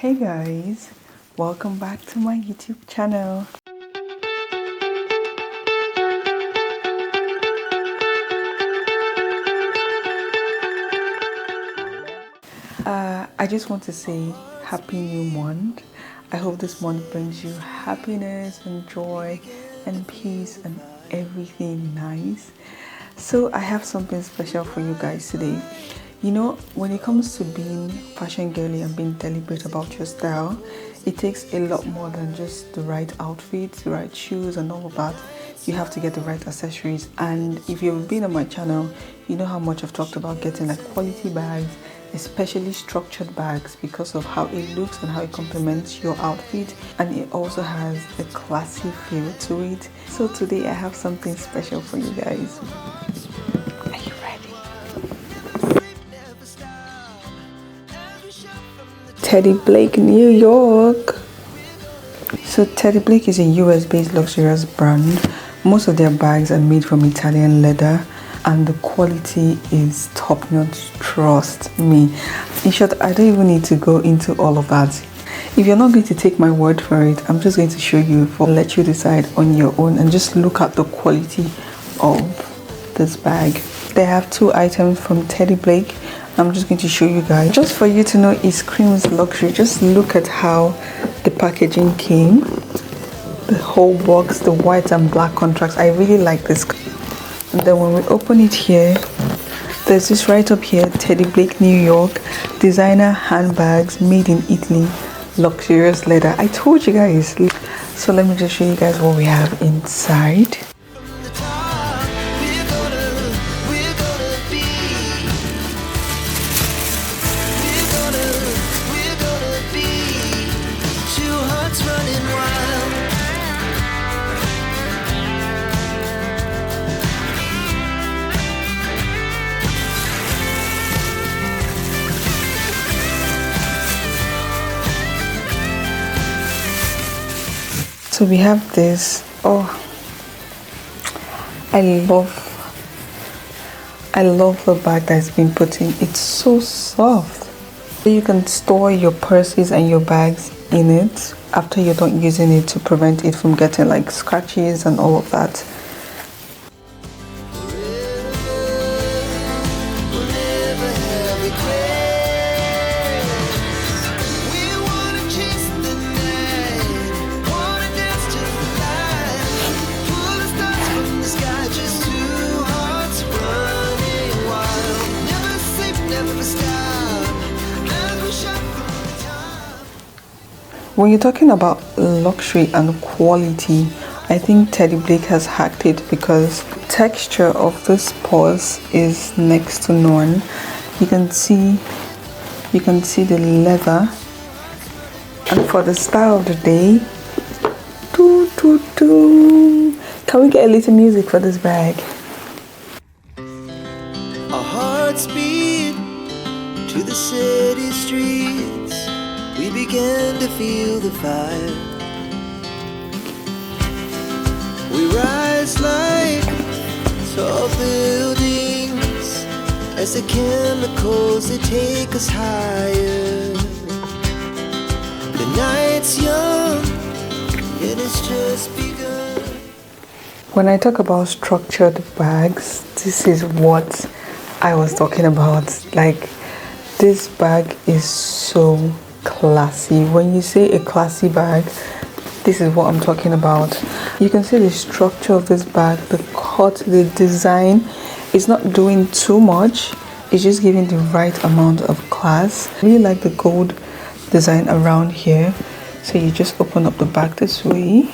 Hey guys, welcome back to my YouTube channel. I just want to say happy new month. I hope this month brings you happiness and joy and peace and everything nice. So I have something special for you guys today. You know, when it comes to being fashion girly and being deliberate about your style, it takes a lot more than just the right outfits, the right shoes and all of that. You have to get the right accessories. And if you've been on my channel, you know how much I've talked about getting like quality bags, especially structured bags, because of how it looks and how it complements your outfit, and it also has a classy feel to it. So today I have something special for you guys. Are you ready? Teddy Blake, New York. So Teddy Blake is a US based luxurious brand. Most of their bags are made from Italian leather and the quality is top notch, trust me. In short, I don't even need to go into all of that. If you're not going to take my word for it, I'm just going to show you, for let you decide on your own and just look at the quality of this bag. They have two items from Teddy Blake. I'm just going to show you guys, just for you to know it screams luxury. Just look at how the packaging came, the whole box, the white and black contrast. I really like this. And then when we open it here, there's this right up here, Teddy Blake New York, designer handbags made in Italy, luxurious leather. I told you guys. So let me just show you guys what we have inside. So we have this. Oh, I love the bag that's been put in. It's so soft. So you can store your purses and your bags in it after you're done using it, to prevent it from getting like scratches and all of that. When you're talking about luxury and quality, I think Teddy Blake has hacked it, because texture of this purse is next to none. You can see the leather. And for the style of the day, can we get a little music for this bag? Our hearts beat to the city streets. We began to feel the fire. We rise like tall buildings as the chemicals, they take us higher. The night's young and it's just begun. When I talk about structured bags, this is what I was talking about. Like, this bag is so classy. When you say a classy bag, this is what I'm talking about. You can see the structure of this bag, the cut, the design. It's not doing too much, it's just giving the right amount of class. I really like the gold design around here. So you just open up the bag this way.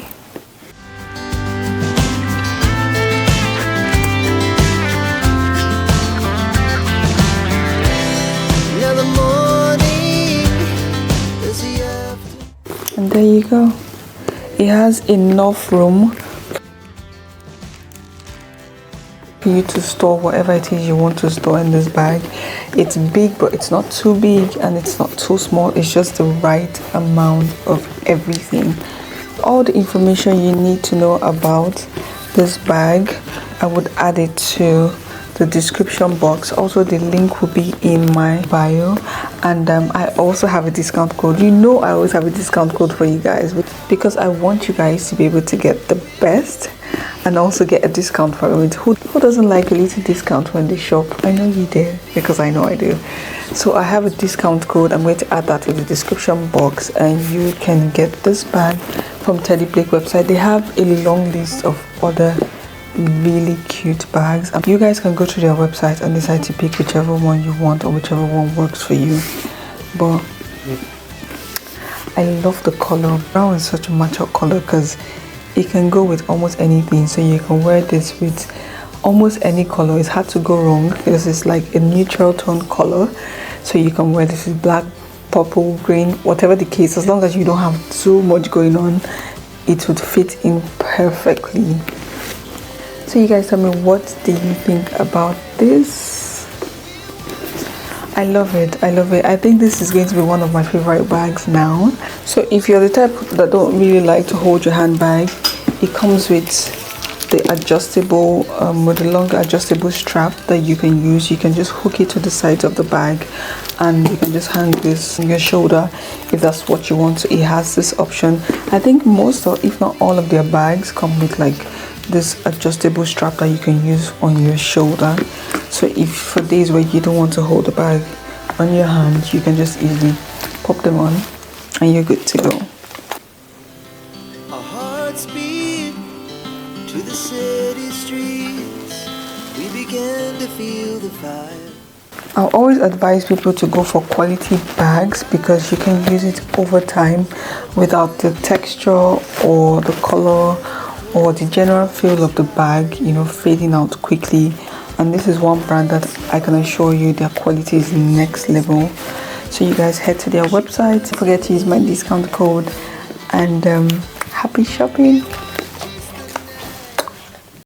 And there you go. It has enough room for you to store whatever it is you want to store in this bag. It's big, but it's not too big and it's not too small. It's just the right amount of everything. All the information you need to know about this bag, I would add it to the description box. Also, the link will be in my bio, and I also have a discount code. You know, I always have a discount code for you guys because I want you guys to be able to get the best and also get a discount for it. Who doesn't like a little discount when they shop? I know you do, because I know I do. So I have a discount code. I'm going to add that in the description box, and you can get this bag from Teddy Blake website. They have a long list of other really cute bags. You guys can go to their website and decide to pick whichever one you want or whichever one works for you. But I love the color. Brown is such a mature color because it can go with almost anything. So you can wear this with almost any color. It's hard to go wrong because it's like a neutral tone color. So you can wear this with black, purple, green, whatever the case. As long as you don't have too much going on, it would fit in perfectly. So you guys tell me, what do you think about this? I love it. I love it. I think this is going to be one of my favorite bags now. So if you're the type that don't really like to hold your handbag, it comes with the adjustable with the longer adjustable strap that you can use. You can just hook it to the sides of the bag, and you can just hang this on your shoulder if that's what you want. So it has this option. I think most, or if not all, of their bags come with like this adjustable strap that you can use on your shoulder. So if for days where you don't want to hold the bag on your hand, you can just easily pop them on and you're good to go. Our hearts beat to the city streets. We began to feel the fire. I always advise people to go for quality bags because you can use it over time without the texture or the color or the general feel of the bag, you know, fading out quickly. And this is one brand that I can assure you their quality is next level. So you guys head to their website, don't forget to use my discount code, and happy shopping.